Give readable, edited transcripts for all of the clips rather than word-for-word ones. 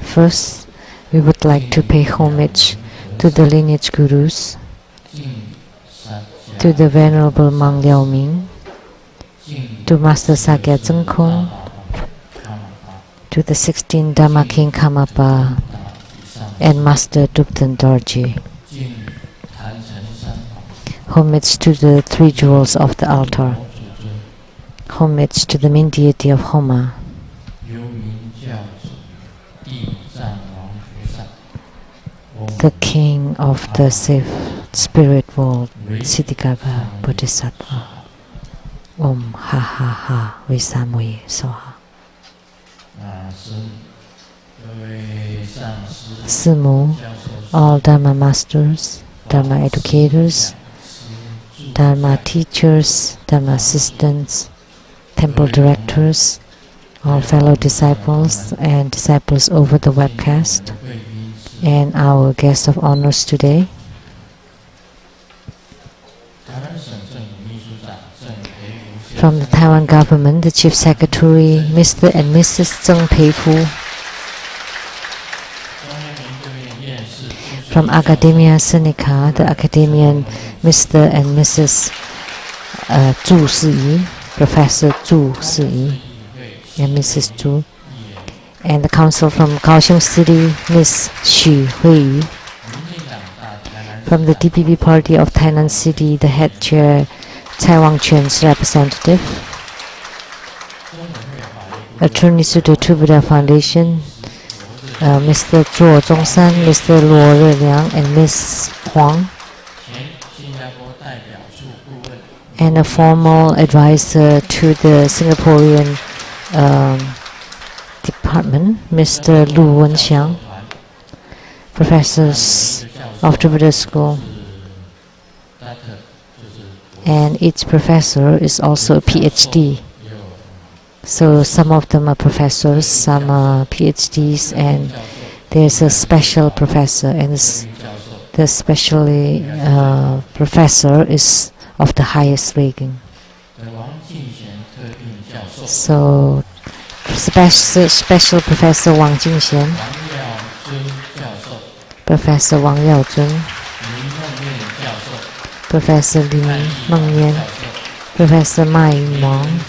First, we would like to pay homage to the lineage gurus, to the Venerable Monk Liao Ming, to Master Sakya Tsang Kung, to the 16th Dharma King Karmapa, and Master Dupten Dorji. Homage to the three jewels of the altar. Homage to the main deity of Homa. The king of the spirit world, Siddhikapa Bodhisattva. Om Ha Ha Ha Visamui Soha. Simu, all Dharma masters, Dharma educators, Dharma teachers, Dharma assistants, temple directors, all fellow disciples and disciples over the webcast, and our guest of honors today, from the Taiwan government, the Chief Secretary, Mr. and Mrs. Tsang Peifu, from Academia Sinica, the academian Mr. and Mrs. Zhu Siyi, Professor Zhu Siyi, and Mrs. Zhu, and the council from Kaohsiung City, Ms. Xu Huiyu, from the DPP party of Tainan City, the head chair, Cai Wangquan's representative, attorneys to the True Buddha Foundation, Mr. Zhuo Zhongshan, Mr. Luo Reliang, and Ms. Huang, and a formal advisor to the Singaporean department, Mr. Lu Wenxiang, professors of the Buddha School, and each professor is also a PhD. So some of them are professors, some are PhDs, and there's a special professor, and the specially professor is of the highest ranking. So special Professor Wang Jingxian, Professor Wang Yaozun, Professor Lin Mengyan, Professor Ma Yingwang,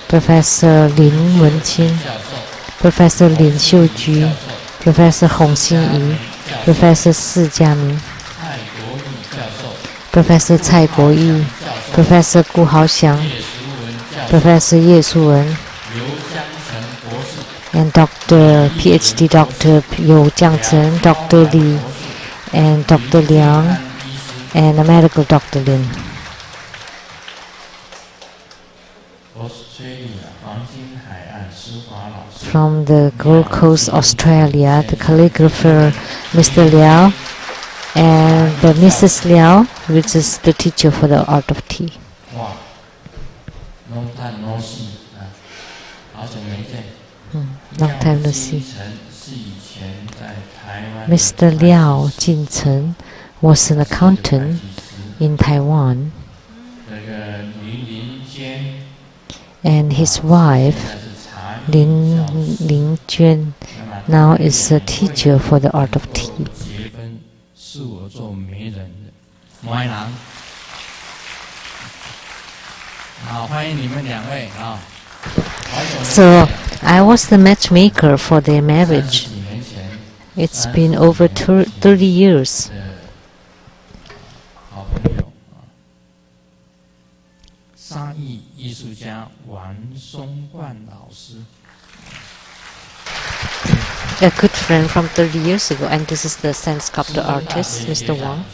Professor Lin Wenqin, Professor Lin Xiuju, Professor Hong Xinyi, Professor Si Jiaming, Professor Cai Guoyi, Professor Gu Haoxiang, Professor Ye Suwen, and Dr. PhD Dr. You Jiangchen, Dr. Li, and Dr. Liang, and a medical Dr. Lin. From the Gold Coast, Australia, the calligrapher Mr. Liao, and the Mrs. Liao, which is the teacher for the art of tea. Long time no see. Mr. Liao Jincheng was an accountant in Taiwan, and his wife Lin Lingjuan now is a teacher for the art of tea. So I was the matchmaker for their marriage. It's been over 30 years. A good friend from 30 years ago, and this is the sand sculptor artist, Mr. Wang,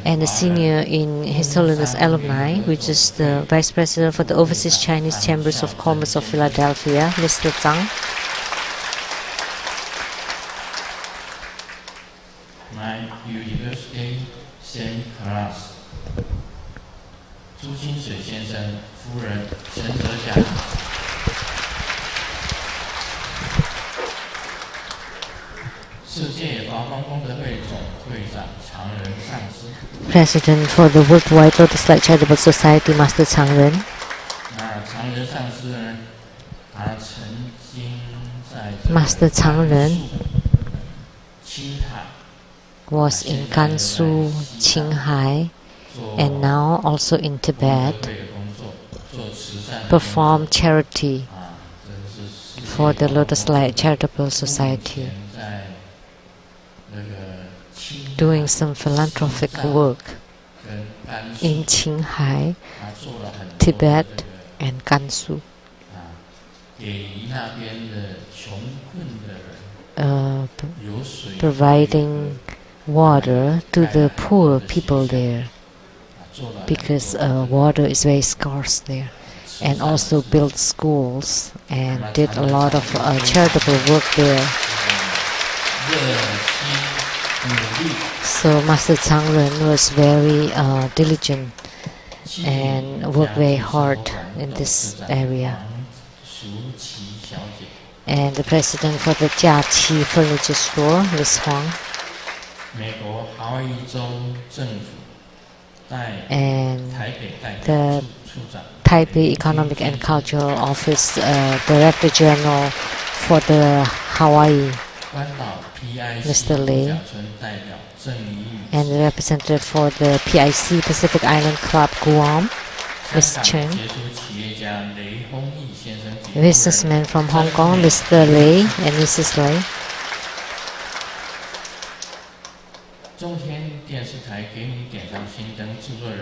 and a senior in His Holiness Alumni, which is the Vice President for the Overseas Chinese Chambers of Commerce of Philadelphia, Mr. Tsang. My university same class. 朱清水先生夫人陈哲甲。世界华光功德会总会长常仁上师。President for the Worldwide Lotus Light Charitable Society, Master Tsang Ren. 那常仁上 Master Tsang was in Gansu, Qinghai, and now also in Tibet, performed charity for the Lotus Light Charitable Society, doing some philanthropic work in Qinghai, Tibet, and Gansu, providing water to the poor people there, because water is very scarce there, and also built schools and did a lot of charitable work there. So Master Tsang was very diligent and worked very hard in this area. And the president for the Jiaqi Furniture Store, Ms. Huang, and the Taipei Economic and Cultural Office Director General for the Hawaii, Mr. Lei, and the representative for the PIC Pacific Island Club Guam, Ms. Chen, businessmen from Hong Kong, Mr. Lei and Mrs. Lei,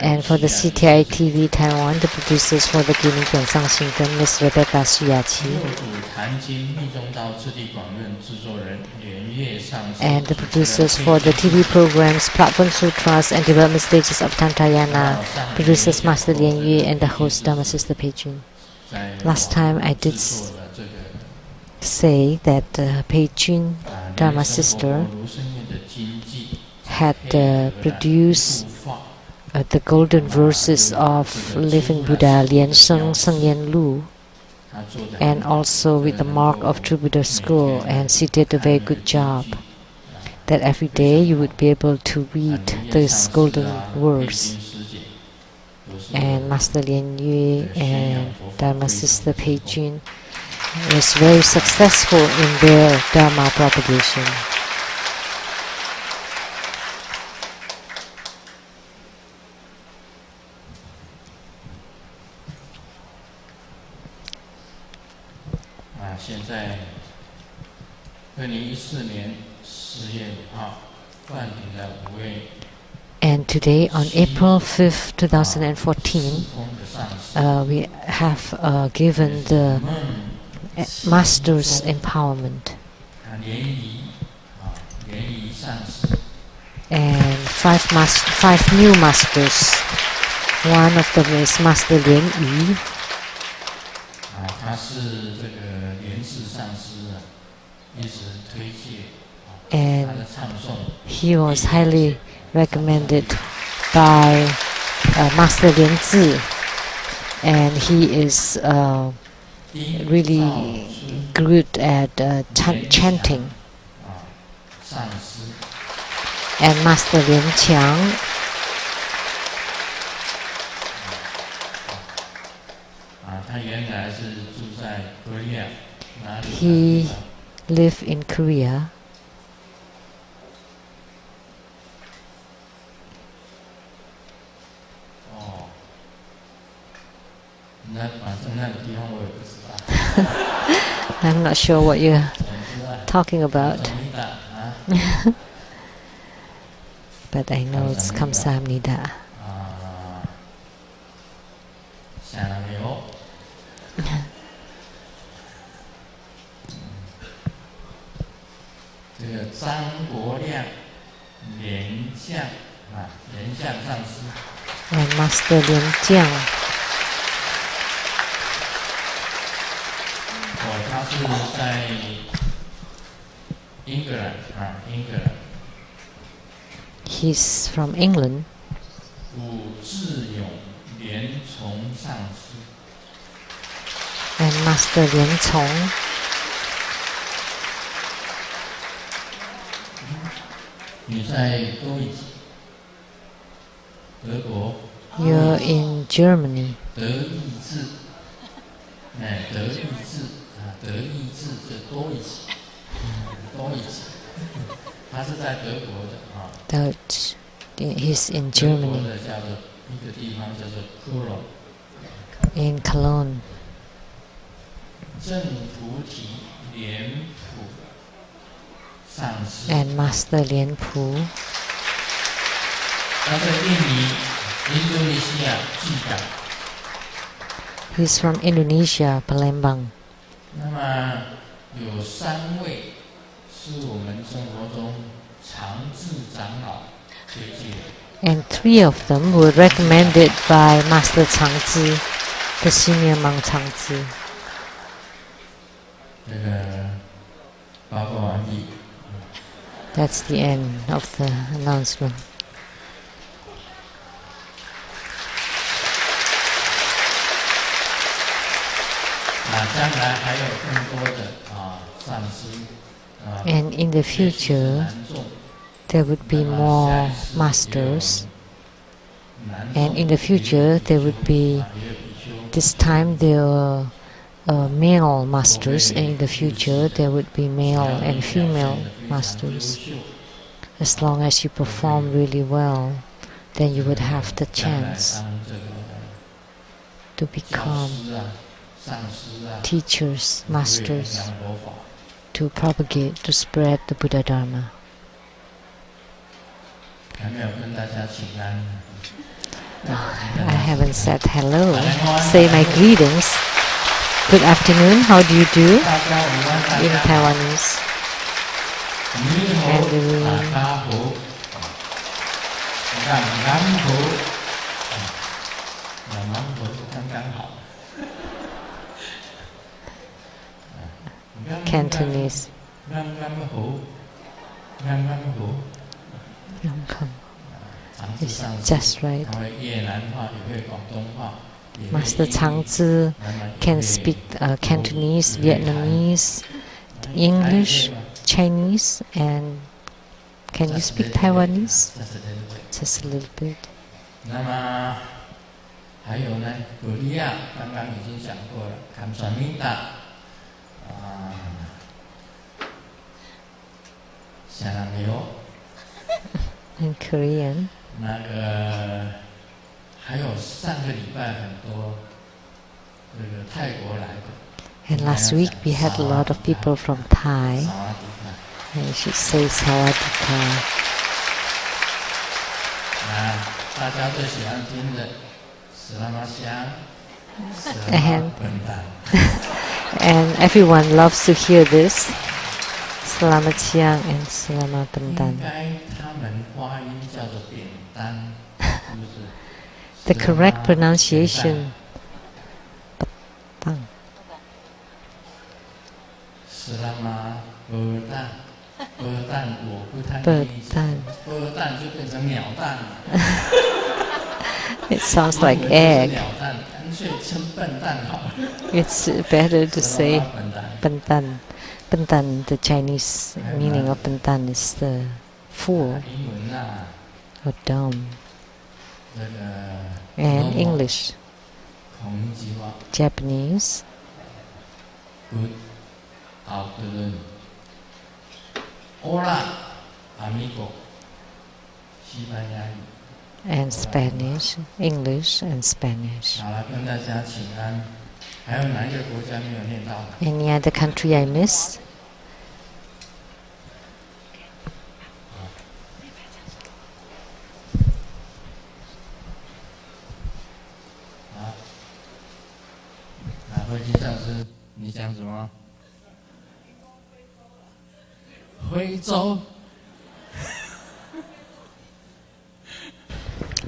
and for the CTI TV Taiwan, the producers for the Guinea Gensang Xingden, Ms. Rebecca Suyachi, and the producers for the TV programs Platform Sutras and Development Stages of Tantayana, producers Master Lian Yue and the host Dharma Sister Peijun. Last time I did say that Peijun, Dharma Sister, had produced the golden verses of living Buddha Lian Sheng, Sheng Yen Lu, and also with the mark of True Buddha School, and she did a very good job. That every day you would be able to read this golden verse. And Master Lian Yue and Dharma Sister Peijun was very successful in their Dharma propagation. And today, on April 5th, 2014, we have given the Master's Empowerment. And five new Masters. One of them is Master Lian Yu. And he was highly recommended by Master Lian Zi, and he is really good at chanting. And Master Lian Qiang, he lived in Korea. I'm not sure what you're talking about. But I know it's Kamsahamnida. And Master Lian Jiang. He's from England. And Master Lian Cong. You're in Germany. Deutsch. He's in Germany, in Cologne. And Master Lien Pu. He's from Indonesia, Palembang. And 3 of them were recommended by Master Tsang, the senior monk Tsang. That's the end of the announcement. And in the future, there would be more masters. And in the future, there would be, this time there are male masters, and in the future there would be male and female masters. As long as you perform really well, then you would have the chance to become teachers, masters, to propagate, to spread the Buddha Dharma. I haven't said hello. Say my greetings. Good afternoon. How do you do? In Taiwanese. Mandarin. Cantonese. It's just right. Master Tsang can speak Cantonese, Vietnamese, English, Chinese, and can you speak Taiwanese? Just a little bit. In Korean. And last week we had a lot of people from Thai. And you should say Sawadika. And everyone loves to hear this. Selamat siang and selamat pendan. The correct pronunciation. Petang. It sounds like egg. It's better to say pendan. Pendan, the Chinese meaning of pendan is the fool or dumb. And English, Japanese, good afternoon. Hola, amigo. And Spanish, English and Spanish. Any other country I missed?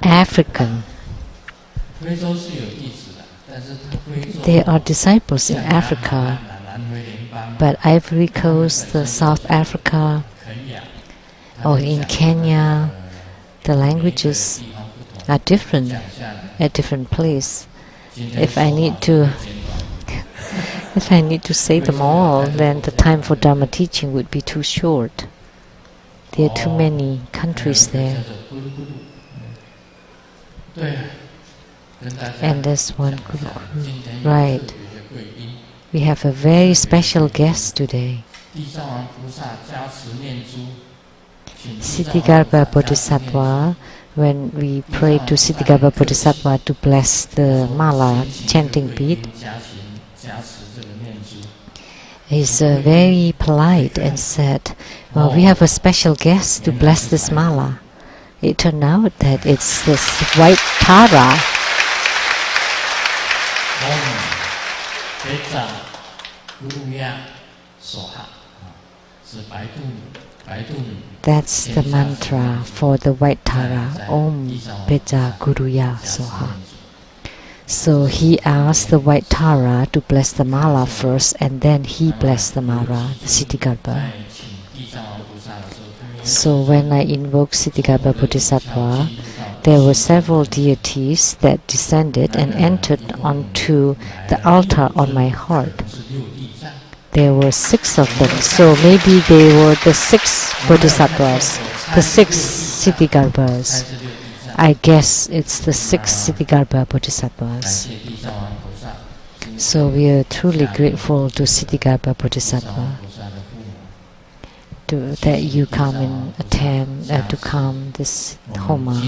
African. There are disciples in Africa, but Ivory Coast, South Africa, or in Kenya, the languages are different at different places. If I need to say them all, then the time for Dharma teaching would be too short. There are too many countries there. And there's one guru. Right. We have a very special guest today. Siddhigarbha Bodhisattva, when we pray to Siddhigarbha Bodhisattva to bless the mala chanting bead, he's very polite and said, well, we have a special guest to bless this mala. It turned out that it's this white Tara. That's the mantra for the white Tara, Om Peja Guruya Soha. So he asked the white Tara to bless the mala first, and then he blessed the mala, the Siddhigarbha. So when I invoked Siddhigarbha Bodhisattva, there were several deities that descended and entered onto the altar on my heart. There were 6 of them, so maybe they were the 6 Bodhisattvas, the 6 Siddhigarbhas. I guess it's the 6 Siddhigarbha Bodhisattvas. So we are truly grateful to Siddhigarbha Bodhisattva that you come and attend to come this Homa.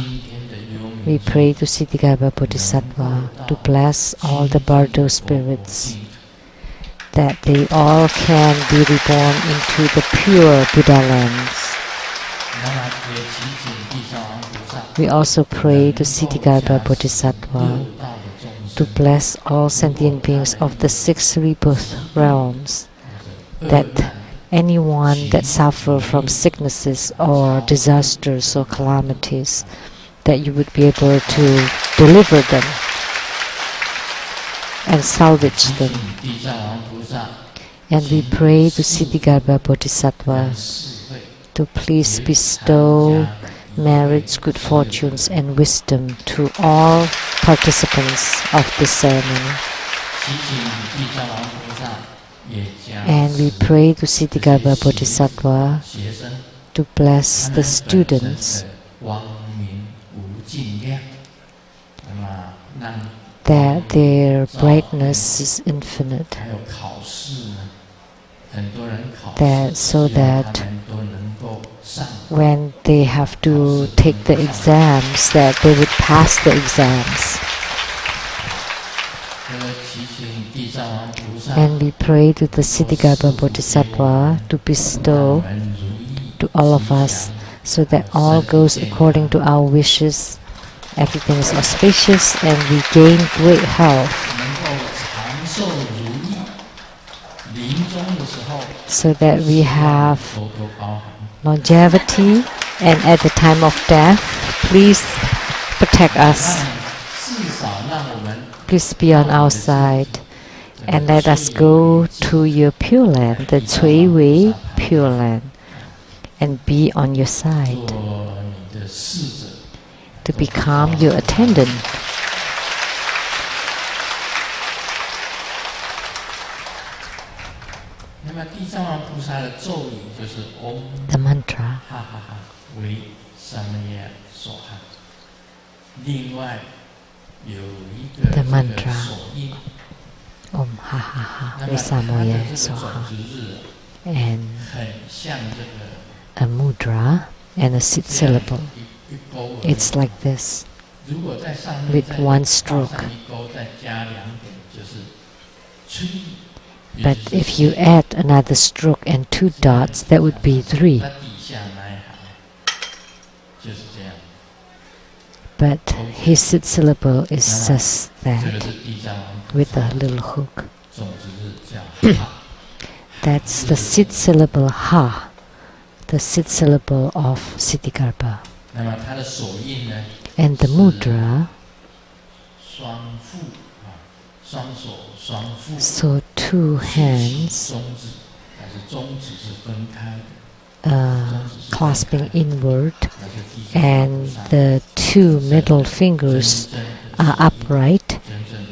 We pray to Siddhigarbha Bodhisattva to bless all the Bardo spirits, that they all can be reborn into the pure Buddha lands. We also pray to Siddhigarbha Bodhisattva to bless all sentient beings of the 6 rebirth realms, that anyone that suffer from sicknesses or disasters or calamities, that you would be able to deliver them and salvage them. And we pray to Siddhigarbha Bodhisattva to please bestow marriage, good fortunes and wisdom to all participants of this ceremony. And we pray to Siddhigarbha Bodhisattva to bless the students, that their brightness is infinite, so that when they have to take the exams, that they would pass the exams. And we pray to the Siddhigarbha Bodhisattva to bestow to all of us, so that all goes according to our wishes, everything is auspicious, and we gain great health, so that we have longevity, and at the time of death, please protect us. Please be on our side, and let us go to your Pure Land, the Cui Wei Pure Land, and be on your side, to become your attendant. The mantra. The mantra Om Ha Ha Ha Visamoye Soha, and a mudra and a sit syllable. It's like this, with one stroke. But if you add another stroke and 2 dots, that would be 3. But his sit syllable is just that, with a little hook. That's the sit syllable Ha, the sit syllable of Siddhigarbha. And the mudra, so 2 hands clasping inward, and the 2 middle fingers are upright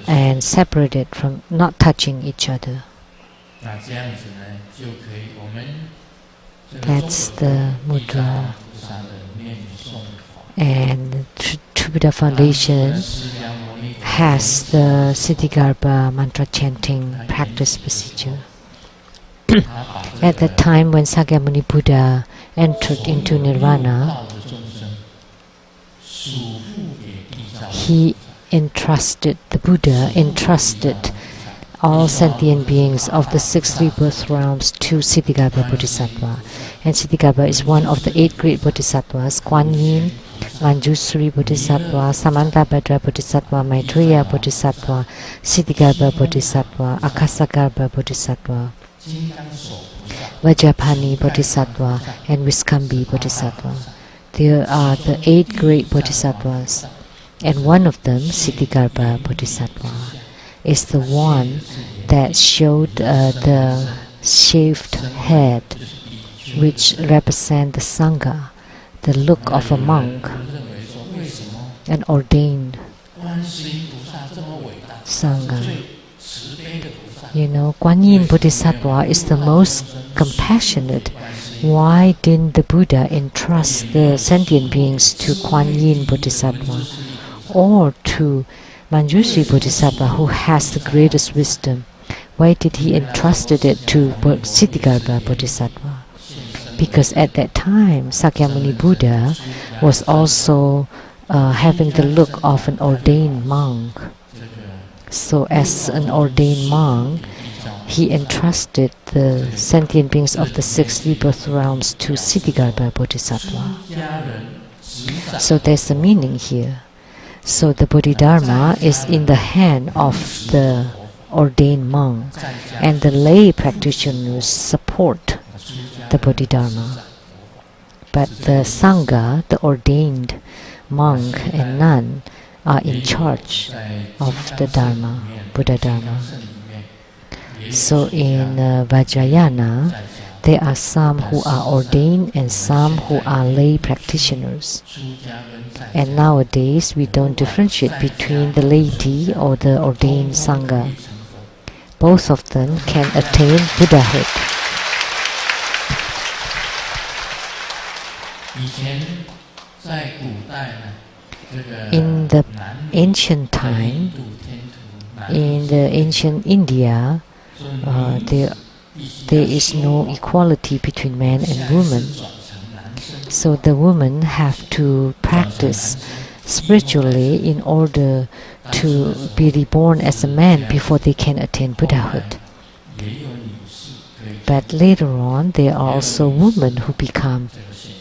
and separated from, not touching each other. That's the mudra. And True Buddha Foundation has the Siddhigarbha mantra chanting practice procedure. At the time when Sakyamuni Buddha entered into Nirvana, he entrusted all sentient beings of the 6 rebirth realms to Siddhigarbha Bodhisattva. And Siddhigarbha is one of the 8 great bodhisattvas: Kuan Yin, Manjusri Bodhisattva, Samantabhadra Bodhisattva, Maitreya Bodhisattva, Siddhigarbha Bodhisattva, Akasagarbha Bodhisattva, Vajrapani Bodhisattva, and Viskambi Bodhisattva. There are the 8 great bodhisattvas, and one of them, Siddhigarbha Bodhisattva, is the one that showed the shaved head, which represent the Sangha, the look of a monk, an ordained Sangha. You know, Kuan Yin Bodhisattva is the most compassionate. Why didn't the Buddha entrust the sentient beings to Kuan Yin Bodhisattva or to Manjusri Bodhisattva, who has the greatest wisdom? Why did he entrust it to Siddhigarbha Bodhisattva? Because at that time, Sakyamuni Buddha was also having the look of an ordained monk. So as an ordained monk, he entrusted the sentient beings of the 6 rebirth realms to Siddhigarbha Bodhisattva. So there's a meaning here. So the Bodhidharma is in the hand of the ordained monk, and the lay practitioners support the Bodhidharma. But the Sangha, the ordained monk and nun, are in charge of the Dharma, Buddha Dharma. So in Vajrayana, there are some who are ordained and some who are lay practitioners. And nowadays, we don't differentiate between the laity or the ordained Sangha. Both of them can attain Buddhahood. In the ancient time, in the ancient India, there is no equality between man and woman. So the women have to practice spiritually in order to be reborn as a man before they can attain Buddhahood. But later on, there are also women who become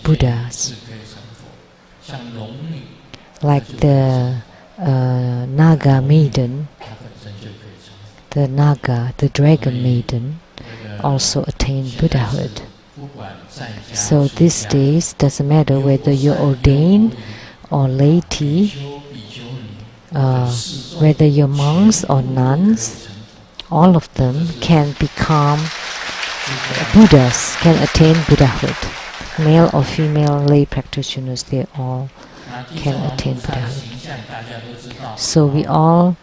Buddhas, like the Naga maiden, the dragon maiden, also attained Buddhahood. So these days, doesn't matter whether you're ordained or laity, whether you're monks or nuns, all of them can become Buddhas, can attain Buddhahood. Male or female lay practitioners, they all can attain Buddhahood. So we all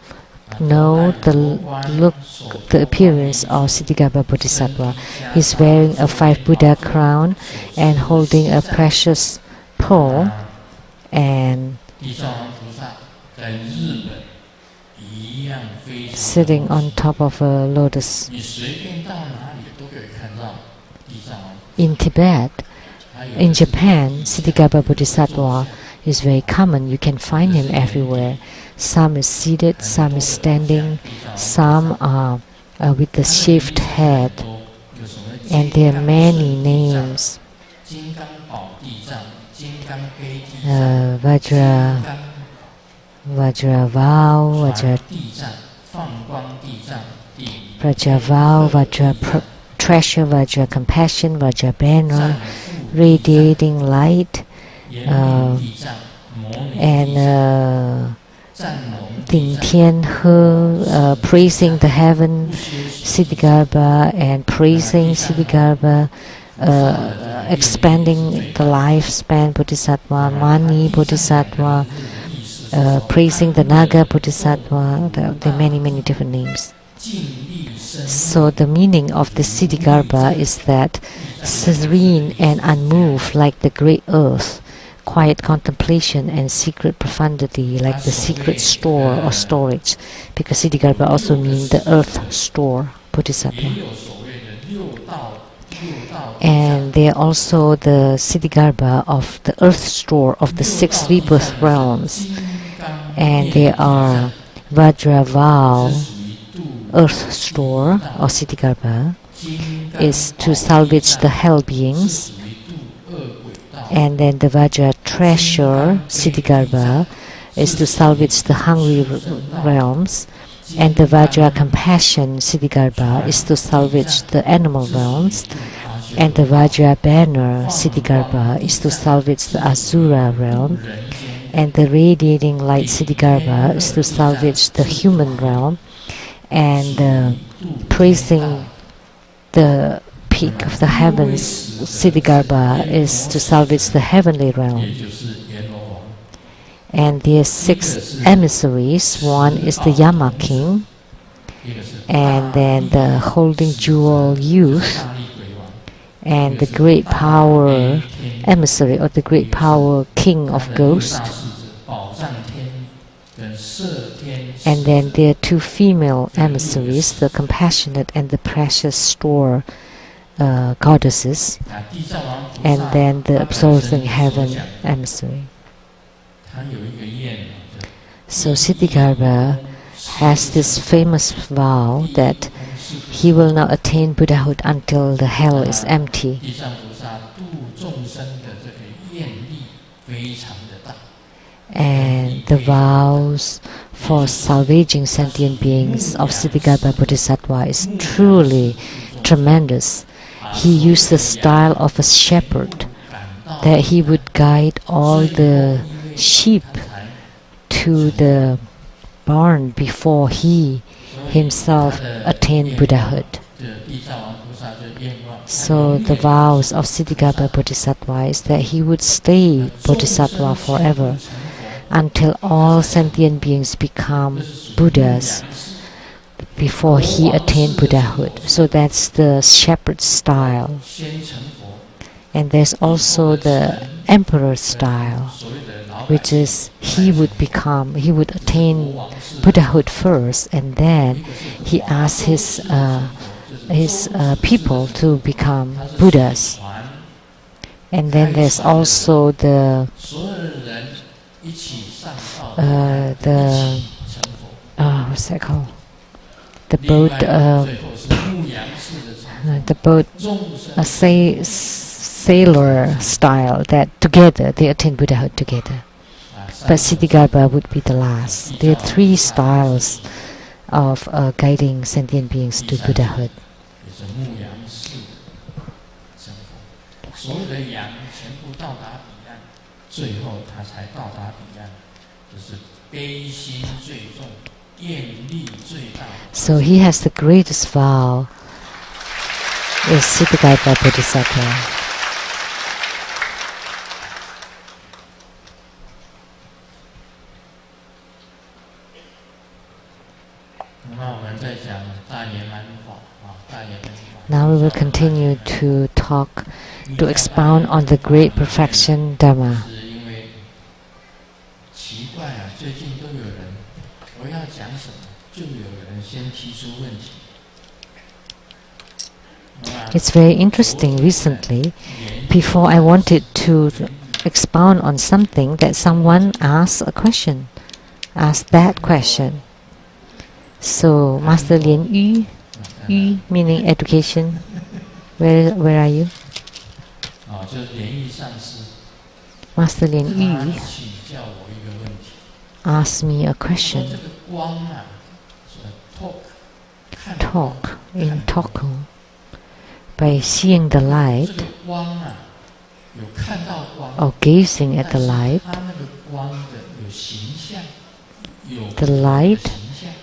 know the appearance of Siddhigarbha Bodhisattva. He's wearing a 5 Buddha crown and holding a precious pearl, and sitting on top of a lotus. In Tibet, in Japan, Siddhigarbha Bodhisattva is very common. You can find him everywhere. Some is seated, some is standing, some are with the shaved head, and there are many names. Vajra Vow, Vajra Treasure, Vajra Compassion, Vajra Banner, Radiating Light, and Ding Tian He, praising the heaven, Siddhigarbha, and praising Siddhigarbha, expanding the lifespan Bodhisattva, Mani Bodhisattva, praising the Naga Bodhisattva. There are many, many different names. So the meaning of the Siddhigarbha is that serene and unmoved like the great earth, quiet contemplation and secret profundity like the secret store or storage, because Siddhigarbha also means the earth store Bodhisattva. And they are also the Siddhigarbha of the earth store of the 6 rebirth realms. And they are Vajraval, earth store or Siddhigarbha, is to salvage the hell beings. And then the Vajra treasure, Siddhigarbha, is to salvage the hungry realms. And the Vajra compassion, Siddhigarbha, is to salvage the animal realms. And the Vajra banner, Siddhigarbha, is to salvage the Asura realm. And the radiating light, Siddhigarbha, is to salvage the human realm. And praising the peak of the heavens, Siddhigarbha, is to salvage the heavenly realm. And there are 6 emissaries. One is the Yama king, and then the holding jewel youth, and the great power emissary, or the great power king of ghosts. And then there are 2 female emissaries, the compassionate and the precious store goddesses, and then the absorbing heaven emissary. So Siddhigarbha has this famous vow that he will not attain Buddhahood until the hell is empty. And the vows for salvaging sentient beings of Siddhigarbha Bodhisattva is truly tremendous. He used the style of a shepherd, that he would guide all the sheep to the barn before he himself attained Buddhahood. So the vows of Siddhigarbha Bodhisattva is that he would stay Bodhisattva forever until all sentient beings become Buddhas before he attained Buddhahood. So that's the shepherd style. And there's also the emperor style, which is he would attain Buddhahood first, and then he asks his people to become Buddhas. And then there's also the what's that called? The boat sailor style, that together they attain Buddhahood together. But Siddhigarbha would be the last. There are 3 styles of guiding sentient beings to Buddhahood. So he has the greatest vow is Siddhigarbha Bodhisattva. Now we will continue to expound on the great perfection Dharma. It's very interesting recently. Before I wanted to expound on something, that someone asked that question. So Master Lien Yu, meaning education, where are you? Master Lien Yu asked me a question. Talk in Tokyo. By seeing the light or gazing at the light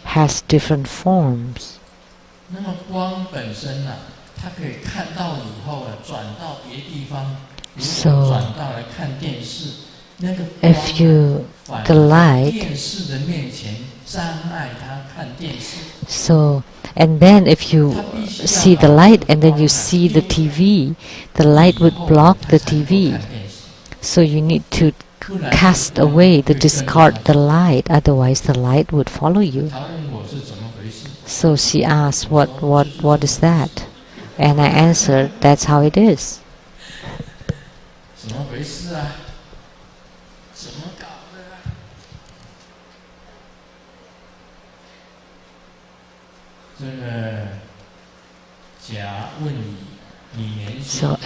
has different forms. So if the light, and then if you see the light and then you see the TV, the light would block the TV. So you need to cast away, discard the light, otherwise the light would follow you. So she asked, what is that? And I answered, that's how it is. So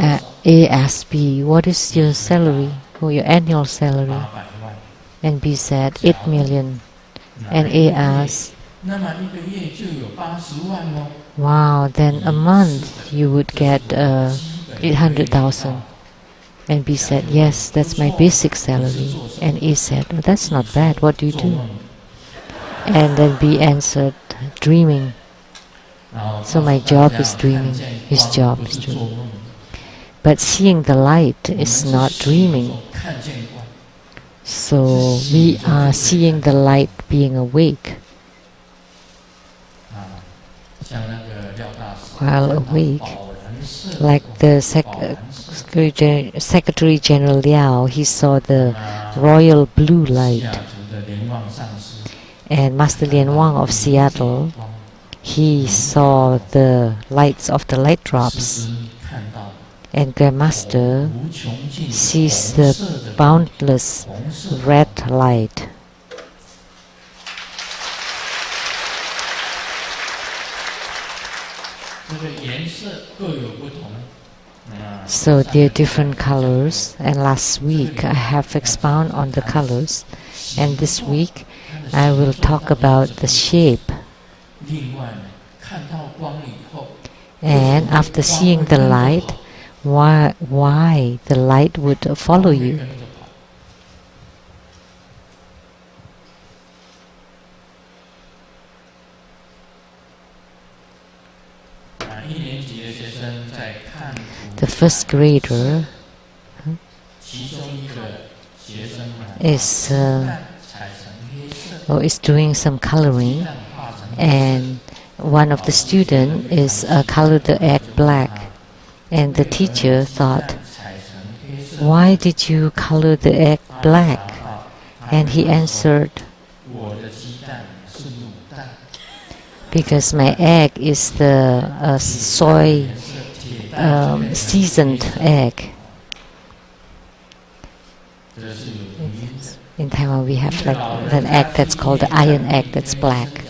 A asked B, what is your salary, or your annual salary? And B said, 8 million. And A asked, wow, then a month you would get 800,000. And B said, yes, that's my basic salary. And A said, well, that's not bad, what do you do? And then B answered, dreaming. So my job is dreaming, his job is dreaming. But seeing the light is not dreaming. So we are seeing the light being awake. While awake, like the Secretary General Liao, he saw the royal blue light. And Master Lian Wang of Seattle, he saw the lights of the light drops. And Grandmaster sees the boundless red light. So there are different colors, and last week I have expounded on the colors, and this week I will talk about the shape. And after seeing the light, why the light would follow you? The first grader is doing some coloring, and one of the students is colored the egg black. And the teacher thought, why did you color the egg black? And he answered, because my egg is the soy seasoned egg. In Taiwan we have like an egg that's called the iron egg that's black.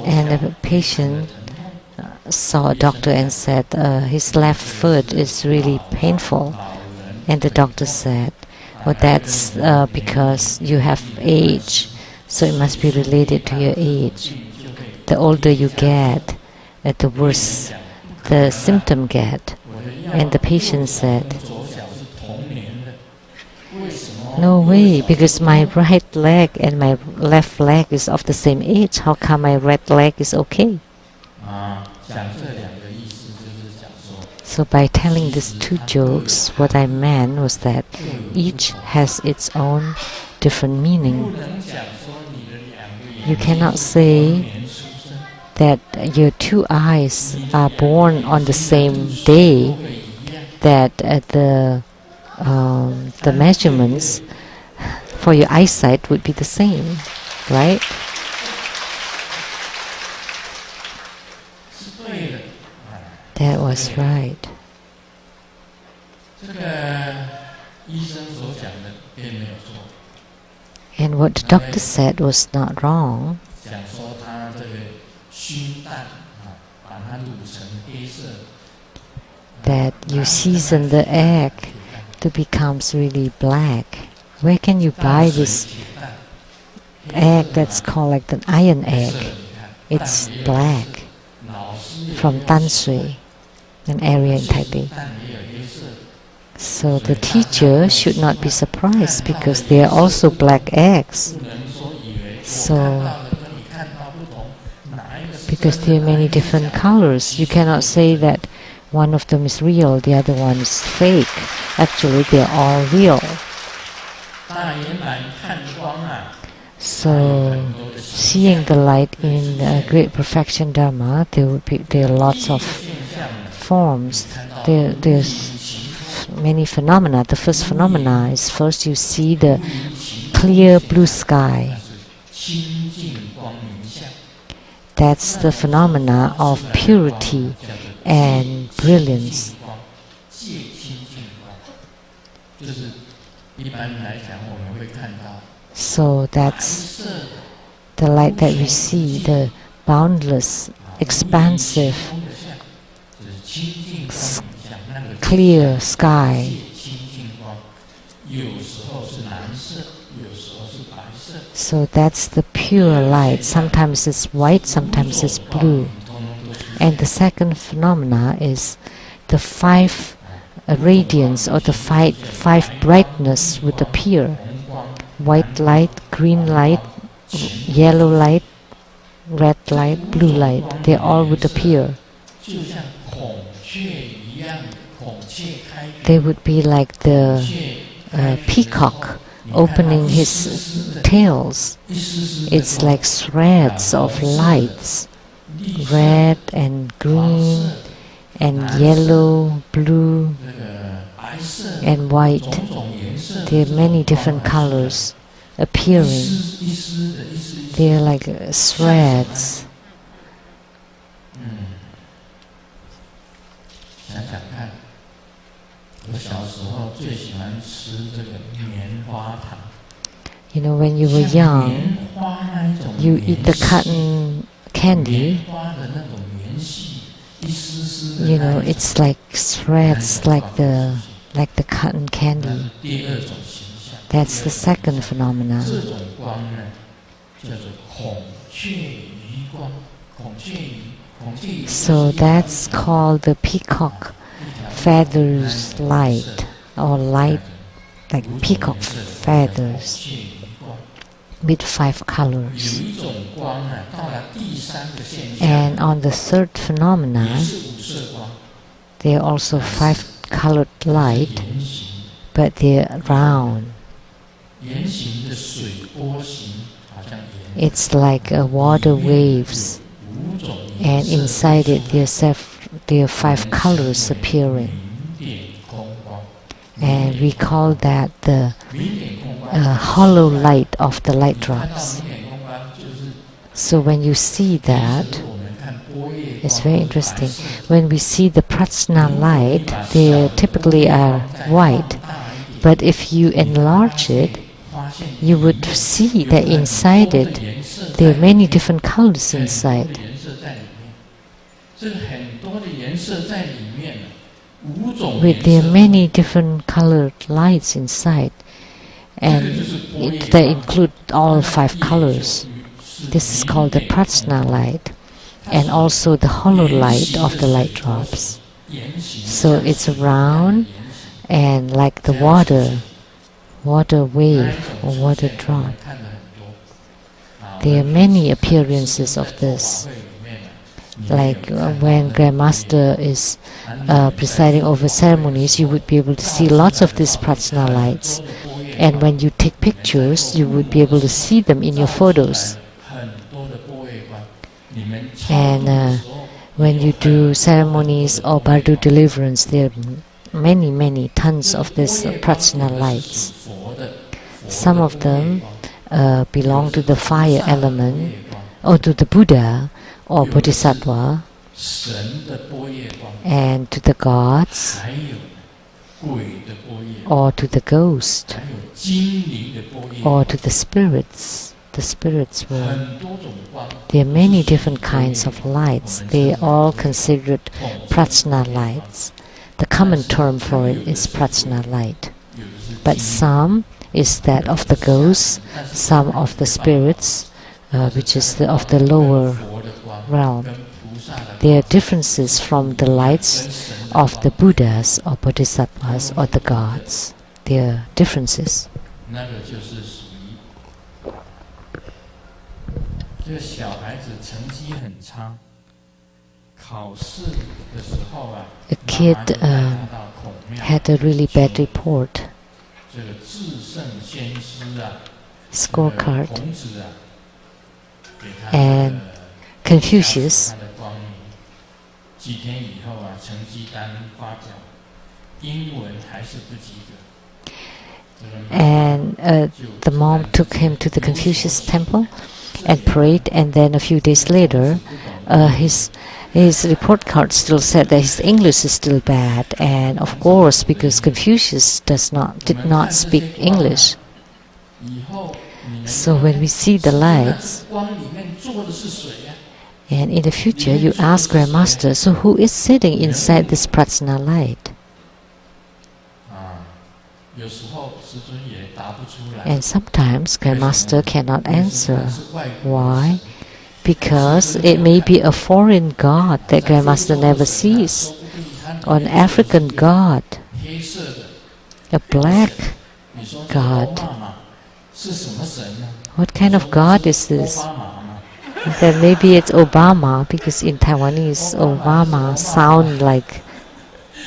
And the patient saw a doctor and said his left foot is really painful. And the doctor said, well, that's because you have age, so it must be related to your age. The older you get, the worse the symptom get. And the patient said, no way, because my right leg and my left leg is of the same age. How come my right leg is okay? So by telling these two jokes, what I meant was that each has its own different meaning. You cannot say that your two eyes are born on the same day, that the measurements for your eyesight would be the same, right? That was right. And what the doctor said was not wrong. That you season the egg to becomes really black. Where can you buy this egg that's called like an iron egg? It's black from Tanshui, an area in Taipei. So the teacher should not be surprised because they are also black eggs. So because there are many different colors, you cannot say that one of them is real, the other one is fake. Actually, they are all real. So, seeing the light in Great Perfection Dharma, there are lots of forms. There's many phenomena. The first phenomena is first you see the clear blue sky. That's the phenomena of purity and brilliance. So that's the light that we see, the boundless, expansive, clear sky. So that's the pure light. Sometimes it's white, sometimes it's blue. And the second phenomena is the five radiance, or the five brightness would appear. White light, green light, yellow light, red light, blue light. They all would appear. They would be like the peacock opening his tails. It's like threads of lights, red and green and yellow, blue and white. There are many different colors appearing. They are like threads. You know, when you were young, you eat the cotton candy. You know, it's like threads, like the cotton candy. That's the second phenomenon. So that's called the peacock feathers light, or light like peacock feathers with 5 colors. And on the third phenomena, there are also 5 colored light, but they're round. It's like water waves, and inside it there are 5 colors appearing. And we call that the hollow light of the light drops. So when you see that, it's very interesting. When we see the prajna light, they typically are white. But if you enlarge it, you would see that inside it, there are many different colors inside. There are many different colored lights inside, and they include all 5 colors. This is called the prajna light, and also the hollow light of the light drops. So it's round and like the water wave or water drop. There are many appearances of this. Like when Grandmaster is presiding over ceremonies, you would be able to see lots of these prajna lights. And when you take pictures, you would be able to see them in your photos. And when you do ceremonies or bardo deliverance, there are many tons of these prajna lights. Some of them belong to the fire element, or to the Buddha or Bodhisattva, and to the gods, or to the ghost, or to the spirits world. There are many different kinds of lights. They are all considered prajna lights. The common term for it is prajna light. But some is that of the ghosts, some of the spirits, which is of the lower realm. There are differences from the lights of the Buddhas or Bodhisattvas or the gods. There are differences. A kid had a really bad report. Scorecard. And Confucius and the mom took him to the Confucius temple, and prayed, and then a few days later, his report card still said that his English is still bad, and of course, because Confucius did not speak English. So when we see the lights, and in the future you ask Grandmaster, so who is sitting inside this prajna light? And sometimes Grandmaster cannot answer. Why? Because it may be a foreign god that Grandmaster never sees, or an African god, a black god. What kind of god is this? Then maybe it's Obama, because in Taiwanese, Obama sound like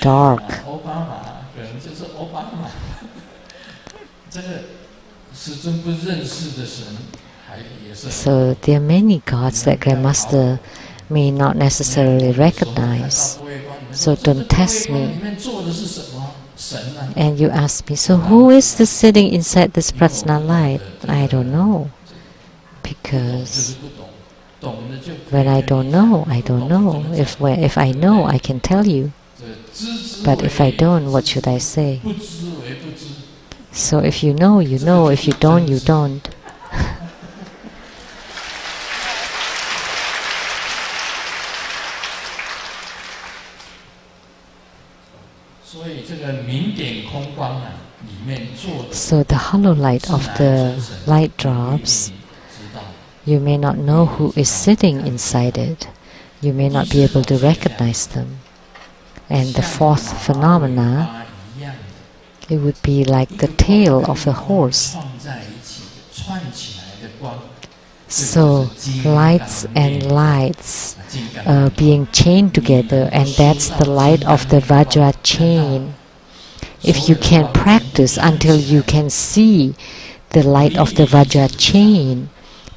dark. So there are many gods that Grandmaster may not necessarily recognize. So don't test me. And you ask me, so who is this sitting inside this prajna light? I don't know. Because when I don't know, I don't know. If I know, I can tell you. But if I don't, what should I say? So if you know, you know. If you don't, you don't. So the hollow light of the light drops, you may not know who is sitting inside it. You may not be able to recognize them. And the fourth phenomena, it would be like the tail of a horse. So lights and lights being chained together, and that's the light of the Vajra chain. If you can practice until you can see the light of the Vajra chain,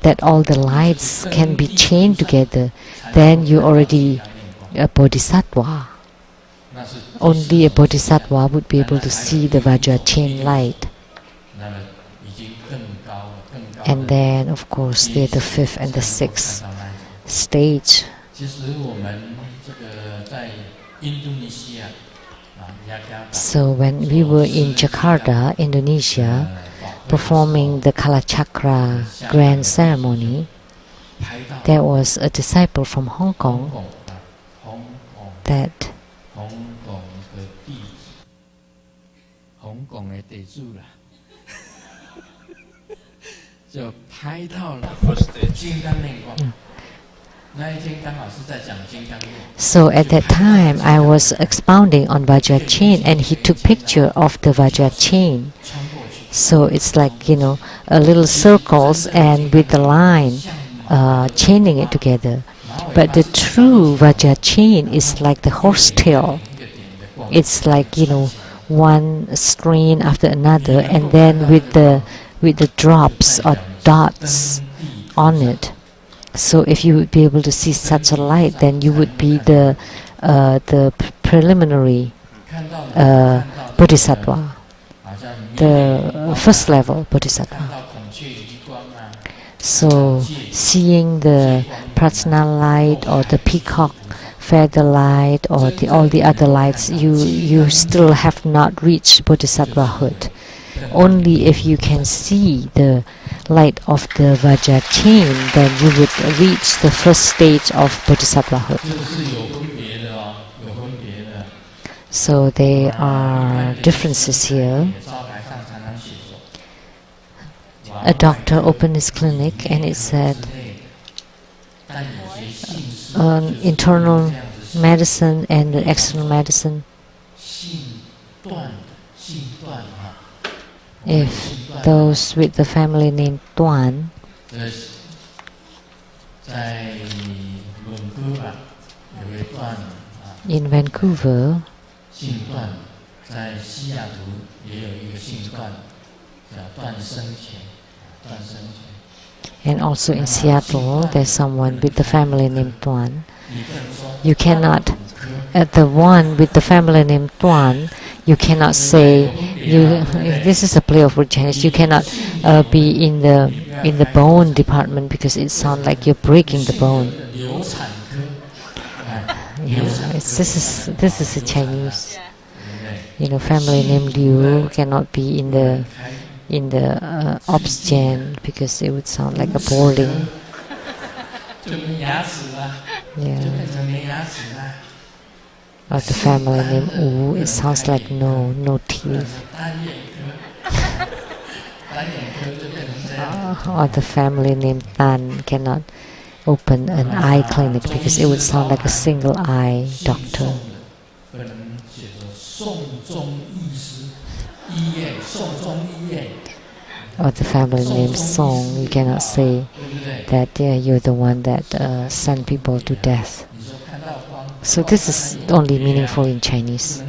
that all the lights can be chained together, then you already a bodhisattva. Only a bodhisattva would be able to see the Vajra chain light. And then, of course, there's the fifth and the sixth stage. So when we were in Jakarta, Indonesia, performing the Kalachakra grand ceremony, there was a disciple from Hong Kong that So at that time, I was expounding on Vajra chain, and he took picture of the Vajra chain. So it's like, a little circles and with the line chaining it together. But the true Vajra chain is like the horse tail. It's like, one strain after another, and then with the drops or dots on it. So if you would be able to see such a light, then you would be the preliminary bodhisattva, the first level bodhisattva. So seeing the prajna light or the peacock feather light or all the other lights, you still have not reached bodhisattvahood. Only if you can see the light of the Vajra chain, then you would reach the first stage of bodhisattvahood. So there are differences here. A doctor opened his clinic and it said internal medicine and the external medicine. If those with the family name Tuan, in Vancouver, and also in Seattle, there's someone with the family name Tuan. You cannot, at the one with the family name Tuan, You cannot say you. This is a play of word Chinese. You cannot be in the bone department because it sounds like you're breaking the bone. Yeah, this is a Chinese, family name Liu cannot be in the ops gen because it would sound like a boarding. Yeah. Or the family name Wu, it sounds like no teeth. Or the family name Tan cannot open an eye clinic because it would sound like a single eye doctor. Or the family name Song, you cannot say that you're the one that sent people to death. So this is only meaningful in Chinese.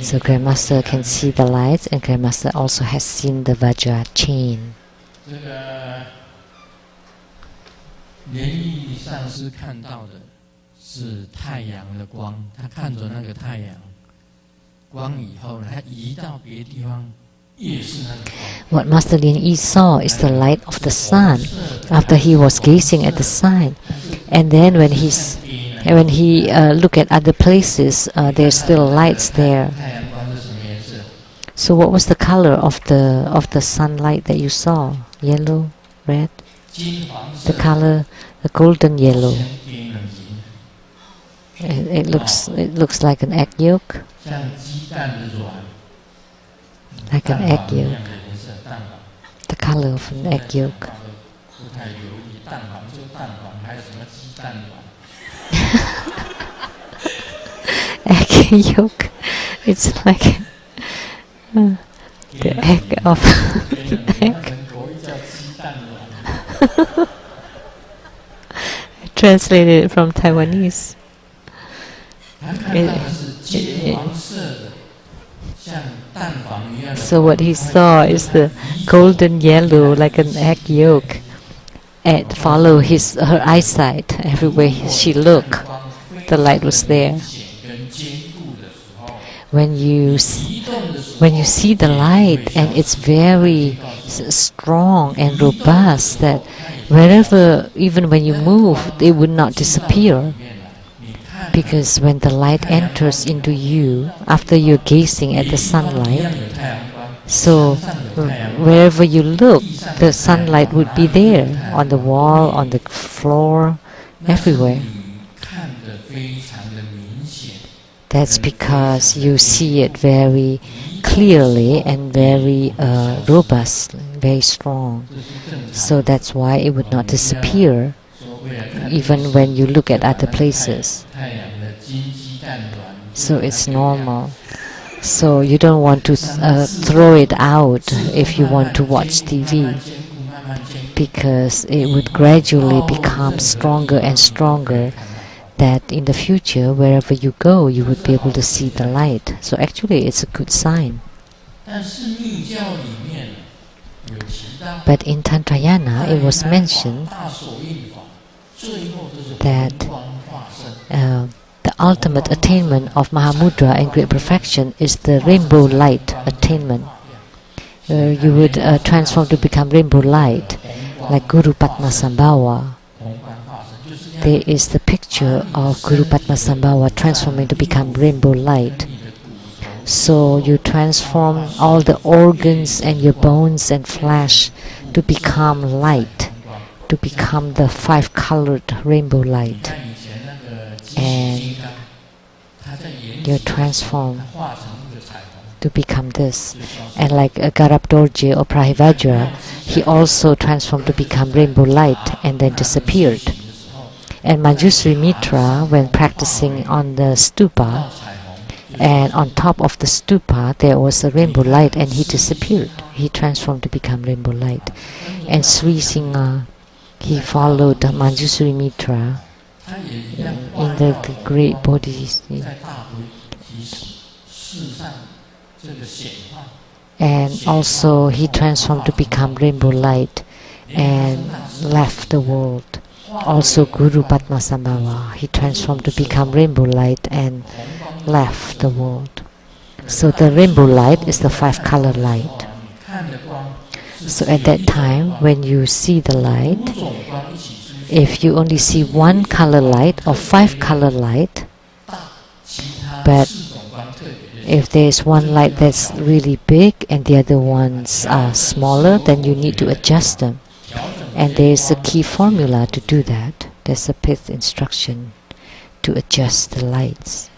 So Grandmaster can see the lights, and Grandmaster also has seen the Vajra chain. 莲意上师看到的是太阳的光，他看着那个太阳光以后，他移到别地方，也是那个光。What Master Lin Yi saw is the light of the sun after he was gazing at the sun, and then when he looked at other places, there's still lights there. So what was the color of the sunlight that you saw? Yellow, red? The color, the golden yellow. It looks like an egg yolk. Like an egg yolk. The color of an egg yolk. Egg yolk. It's like the egg of egg. Translated it from Taiwanese. So what he saw is the golden yellow like an egg yolk, and follow her eyesight. Everywhere she looked, the light was there. When you see the light, and it's very strong and robust, that wherever, even when you move, it would not disappear. Because when the light enters into you, after you're gazing at the sunlight, so wherever you look, the sunlight would be there, on the wall, on the floor, everywhere. That's because you see it very clearly and very robust, very strong. So that's why it would not disappear, even when you look at other places. So it's normal. So you don't want to throw it out if you want to watch TV, because it would gradually become stronger and stronger, that in the future, wherever you go, you would be able to see the light. So actually it's a good sign. But in Tantrayana, it was mentioned that the ultimate attainment of Mahamudra and great perfection is the rainbow light attainment. You would transform to become rainbow light, like Guru Padmasambhava. There is the picture of Guru Padmasambhava transforming to become rainbow light. So you transform all the organs and your bones and flesh to become light, to become the 5-colored rainbow light. And you transform to become this. And like Garab Dorje or Prahivajra, he also transformed to become rainbow light and then disappeared. And Manjusri Mitra, when practicing on the stupa, and on top of the stupa there was a rainbow light, and he disappeared. He transformed to become rainbow light. And Sri Singha, he followed Manjusri Mitra in the great bodies. And also he transformed to become rainbow light and left the world. Also Guru Padmasambhava, he transformed to become rainbow light and left the world. So the rainbow light is the 5-color light. So at that time, when you see the light, if you only see 1-color light or 5-color light, but if there is one light that's really big and the other ones are smaller, then you need to adjust them. And there is a key formula to do that. There's a 5th instruction to adjust the lights.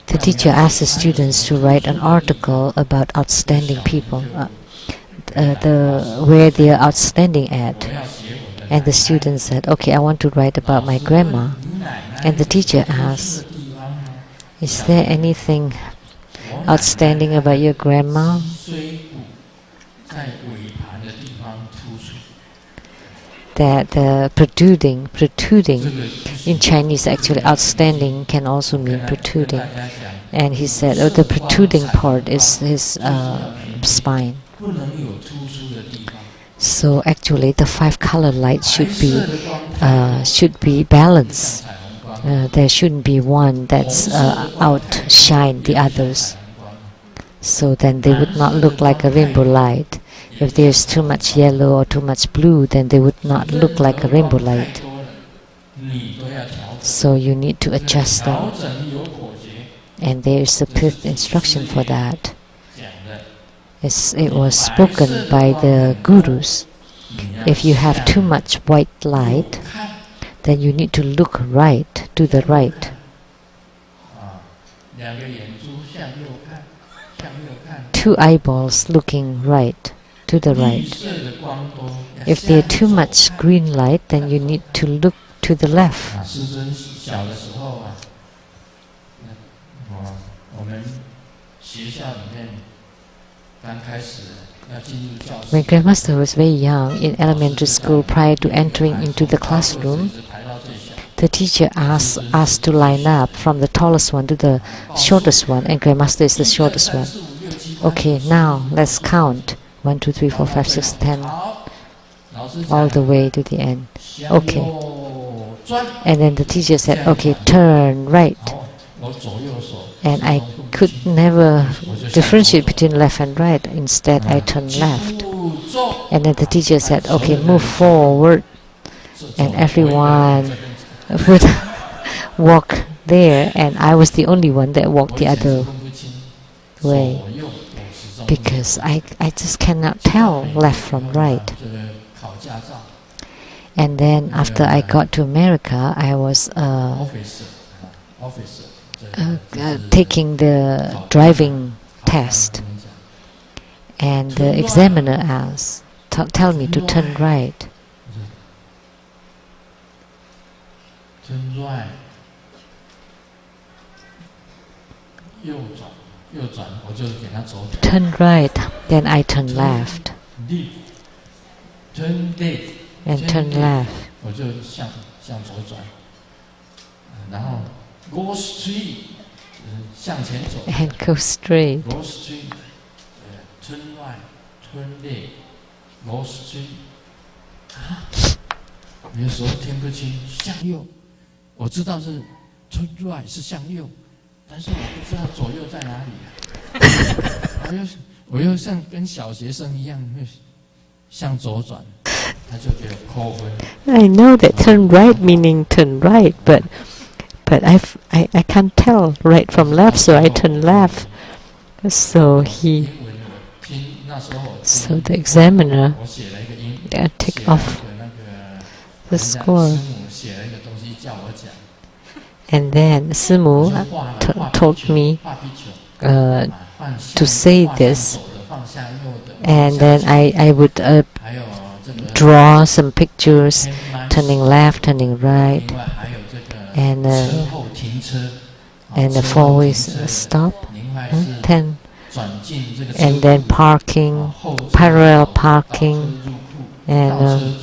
The teacher asked the students to write an article about outstanding people, where they are outstanding at. And the students said, okay, I want to write about my grandma. And the teacher asked, is there anything outstanding about your grandma? That protruding in Chinese, actually outstanding can also mean protruding. And he said, oh, the protruding part is his spine. So actually the 5-color light should be balanced. There shouldn't be one that's outshine the others. So then they would not look like a rainbow light. If there's too much yellow or too much blue, then they would not look like a rainbow light. So you need to adjust them. And there is a 5th instruction for that. It was spoken by the gurus. If you have too much white light, then you need to look right, to the right. Two eyeballs looking right, to the right. If there's too much green light, then you need to look to the left. When Grandmaster was very young, in elementary school, prior to entering into the classroom, the teacher asked us to line up from the tallest one to the shortest one, and Grandmaster is the shortest one. Okay, now let's count. 1, 2, 3, 4, 5, 6, 10, all the way to the end. Okay. And then the teacher said, okay, turn right. And I could never differentiate between left and right. Instead, I turned left. And then the teacher said, okay, move forward. And everyone would walk there, and I was the only one that walked the other way, because I just cannot tell left from right. And then after I got to America, I was taking the driving test, and the examiner asked, tell me to turn right. Turn right, then I turn left. And turn left. And go straight. Turn right, turn left, go straight. 有时候听不清向右，我知道是 turn right 是向右，但是我不知道左右在哪里。我又像跟小学生一样，向左转，他就给我扣分。I know that turn right meaning turn right, but I can't tell right from left, so I turn left. So the examiner take off the score. And then Simu told me to say this, and then I would draw some pictures, turning left, turning right, and the four-ways stop, 10, and then parking, parallel parking, and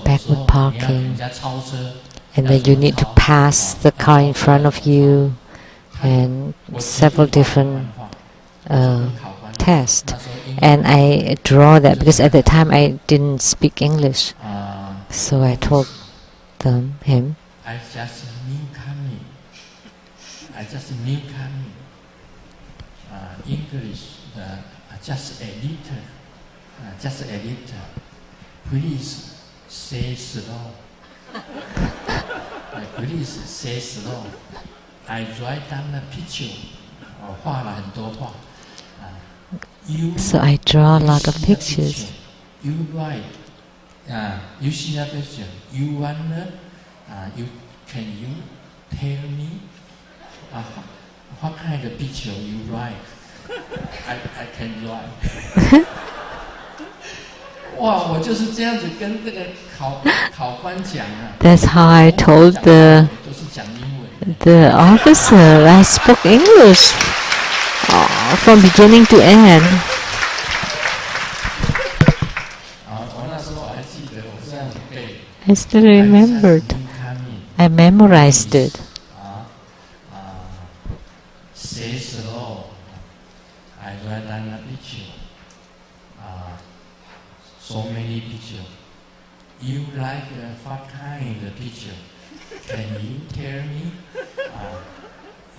backward parking, and then you need to pass the car in front of you, and several different tests. And I draw that because at the time I didn't speak English. So I told him, I just new coming. English, just a little. Please say slow. Please say slow. I write down the picture. 画了很多画。So I draw a lot of pictures. You write. You see that picture. You wonder. Can you tell me what kind of picture you write? I can write. 哇，我就是这样子跟这个考官讲啊。That's how I told the officer. I spoke English from beginning to end. 我那时候还记得，我这样子背。I still remembered. I memorized it. Say slow. I write down a picture. So many pictures. You like what kind of picture? Can you tell me?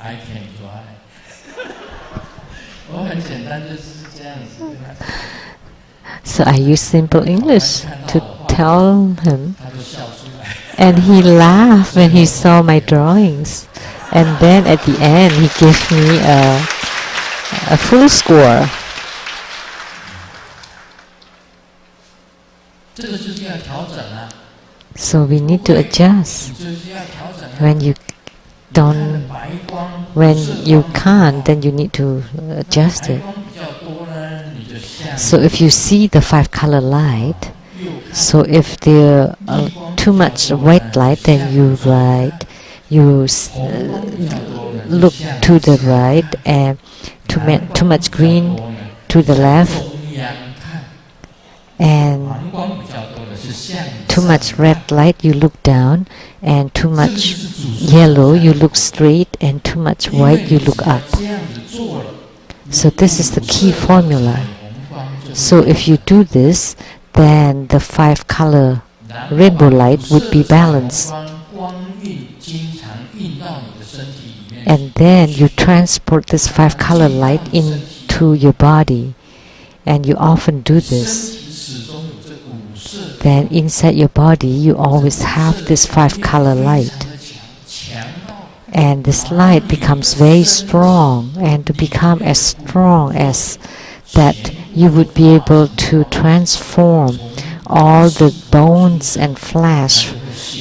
I can try. 我很简单，就是这样子跟他讲。So I used simple English to tell him, and he laughed when he saw my drawings. And then at the end, he gave me a full score. 这个就是要调整啊。So we need to adjust. When you don't, when you can't, then you need to adjust it. So if you see the 5-color light, so if there too much white light, then you look to the right, and too much green to the left, and too much red light you look down, and too much yellow you look straight, and too much white you look up. So this is the key formula. So if you do this, then the 5-color rainbow light would be balanced. And then you transport this 5-color light into your body, and you often do this. Then inside your body you always have this 5-color light, and this light becomes very strong, and to become as strong as that, you would be able to transform all the bones and flesh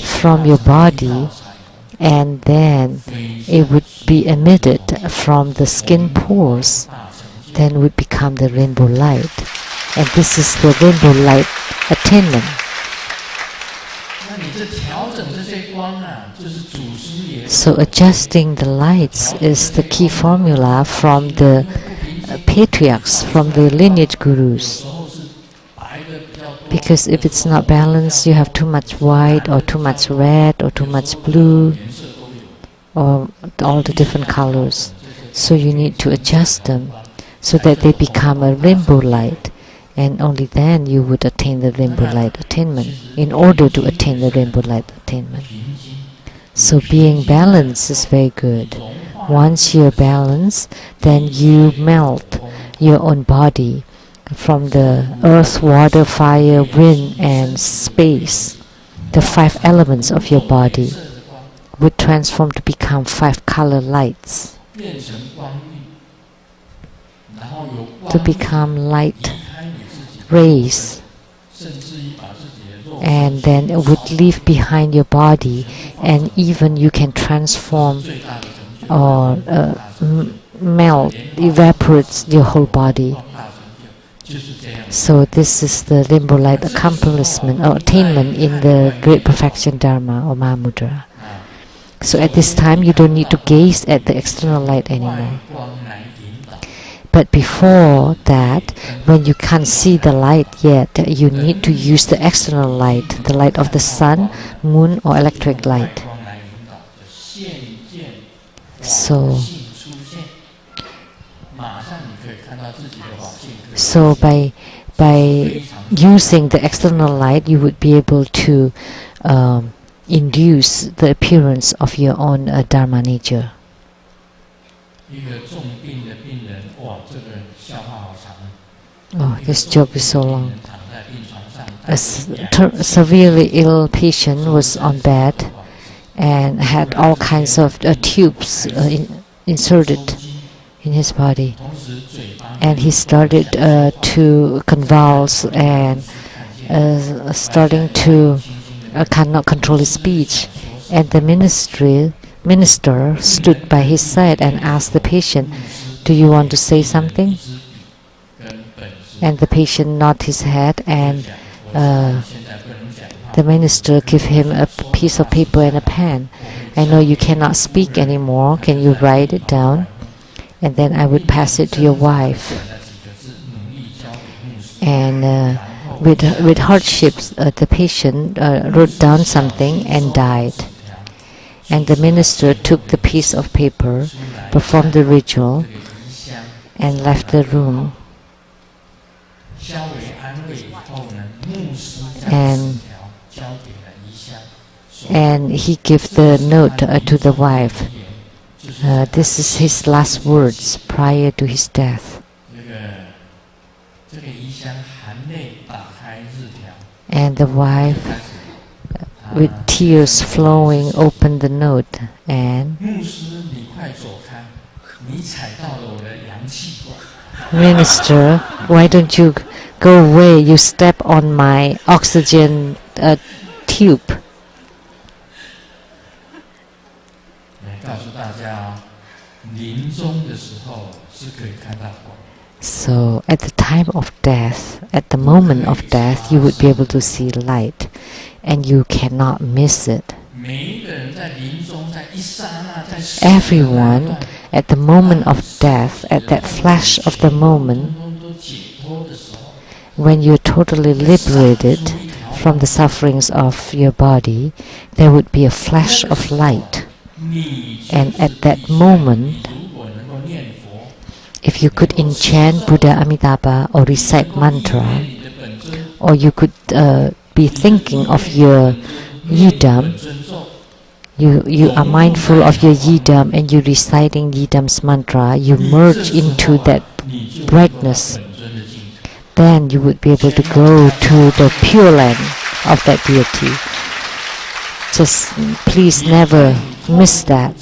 from your body, and then it would be emitted from the skin pores, then would become the rainbow light. And this is the rainbow light attainment. So adjusting the lights is the key formula from the patriarchs, from the lineage gurus. Because if it's not balanced, you have too much white or too much red or too much blue or all the different colors. So you need to adjust them so that they become a rainbow light, and only then you would attain the rainbow light attainment, in order to attain the rainbow light attainment. So being balanced is very good. Once you're balanced, then you melt your own body from the earth, water, fire, wind, and space. The 5 elements of your body would transform to become 5-color lights, to become light rays, and then it would leave behind your body, and even you can transform or melt, evaporates your whole body. So this is the rainbow light accomplishment or attainment in the Great Perfection Dharma or Mahamudra. So at this time you don't need to gaze at the external light anymore. But before that, when you can't see the light yet, you need to use the external light, the light of the sun, moon, or electric light. So So by using the external light, you would be able to induce the appearance of your own Dharma nature. Oh, this joke is so long. A severely ill patient was on bed and had all kinds of tubes inserted in his body, and he started to convulse and starting to cannot control his speech. And the minister stood by his side and asked the patient, "Do you want to say something?" And the patient nodded his head, and the minister gave him a piece of paper and a pen. "I know you cannot speak anymore. Can you write it down? And then I would pass it to your wife." And with hardships, the patient wrote down something and died. And the minister took the piece of paper, performed the ritual, and left the room. And he gave the note to the wife. This is his last words prior to his death. And the wife, with tears flowing, opened the note and, "Minister, why don't you go away? You step on my oxygen tube." So at the time of death, at the moment of death, you would be able to see light, and you cannot miss it. Everyone, at the moment of death, at that flash of the moment, when you're totally liberated from the sufferings of your body, there would be a flash of light. And at that moment, if you could enchant Buddha Amitabha or recite mantra, or you could be thinking of your yidam, you are mindful of your yidam and you're reciting yidam's mantra, you merge into that brightness, then you would be able to go to the pure land of that deity. Just please never miss that.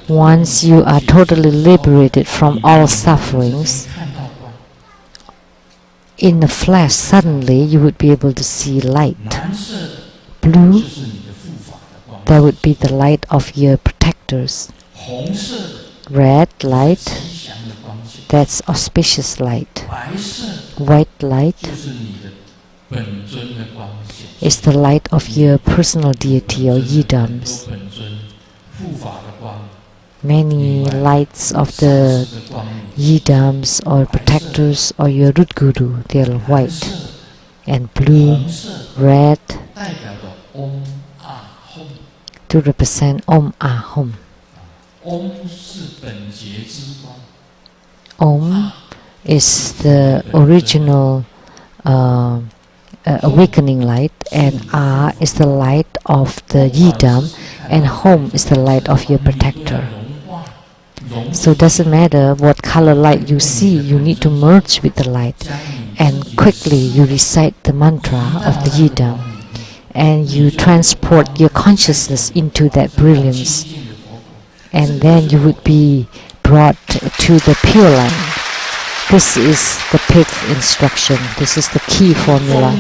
Once you are totally liberated from all sufferings, in the flesh, suddenly you would be able to see light. Blue, that would be the light of your protectors. Red light, that's auspicious light. White light is the light of your personal deity or yidams. Many lights of the yidams or protectors or your root guru, they are white and blue, red, to represent Om Ahom. Om is the original awakening light, and Ah is the light of the yidam, and Hom is the light of your protector. So it doesn't matter what color light you see, you need to merge with the light, and quickly you recite the mantra of the yidam, and you transport your consciousness into that brilliance, and then you would be brought to the pure land. This is the 5th instruction. This is the key formula.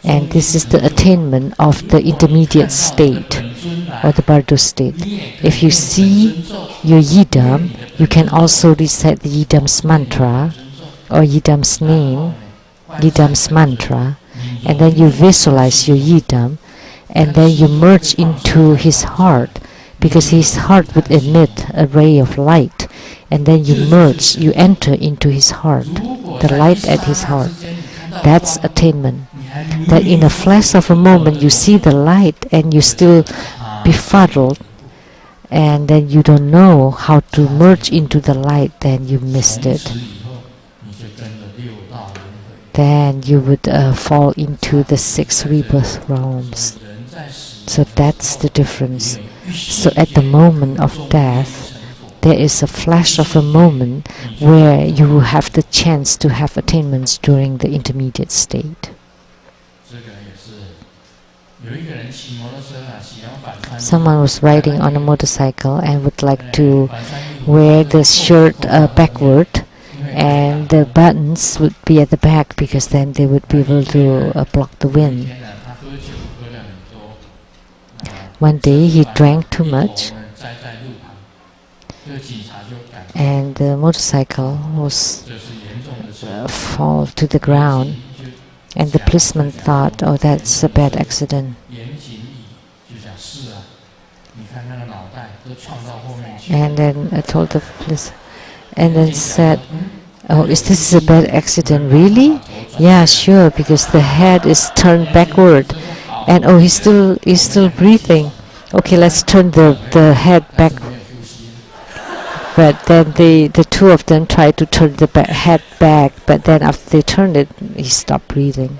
And this is the attainment of the intermediate state or the bardo state. If you see your yidam, you can also recite the yidam's mantra or yidam's name, yidam's mantra, and then you visualize your yidam, and then you merge into his heart, because his heart would emit a ray of light, and then you merge, you enter into his heart, the light at his heart. That's attainment. That in a flash of a moment you see the light and you still befuddled, and then you don't know how to merge into the light, then you missed it. Then you would fall into the 6 rebirth realms. So that's the difference. So at the moment of death, there is a flash of a moment where you have the chance to have attainments during the intermediate state. Someone was riding on a motorcycle and would like to wear the shirt backward, and the buttons would be at the back because then they would be able to block the wind. One day he drank too much, and the motorcycle was fall to the ground, and the policeman thought, oh, that's a bad accident. And then I told the police, and then said, oh, is this a bad accident? Really? Yeah, sure, because the head is turned backward, and oh, he's still breathing. Okay, let's turn the head back. But then the two of them tried to turn the head back, but then after they turned it, he stopped breathing.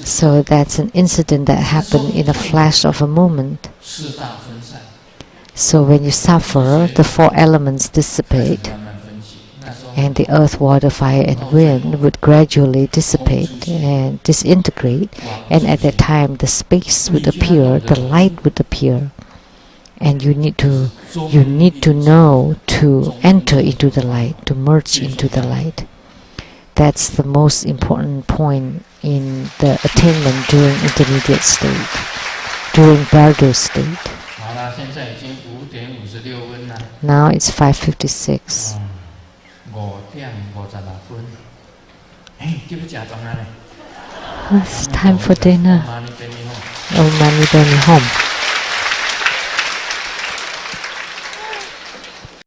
So that's an incident that happened in a flash of a moment. So when you suffer, the 4 elements dissipate, and the earth, water, fire, and wind would gradually dissipate and disintegrate, and at that time the space would appear, the light would appear, and you need to know to enter into the light, to merge into the light. That's the most important point in the attainment during intermediate state, during bardo state. Now it's 5:56. It's time for dinner. Oh, mommy, bring me home.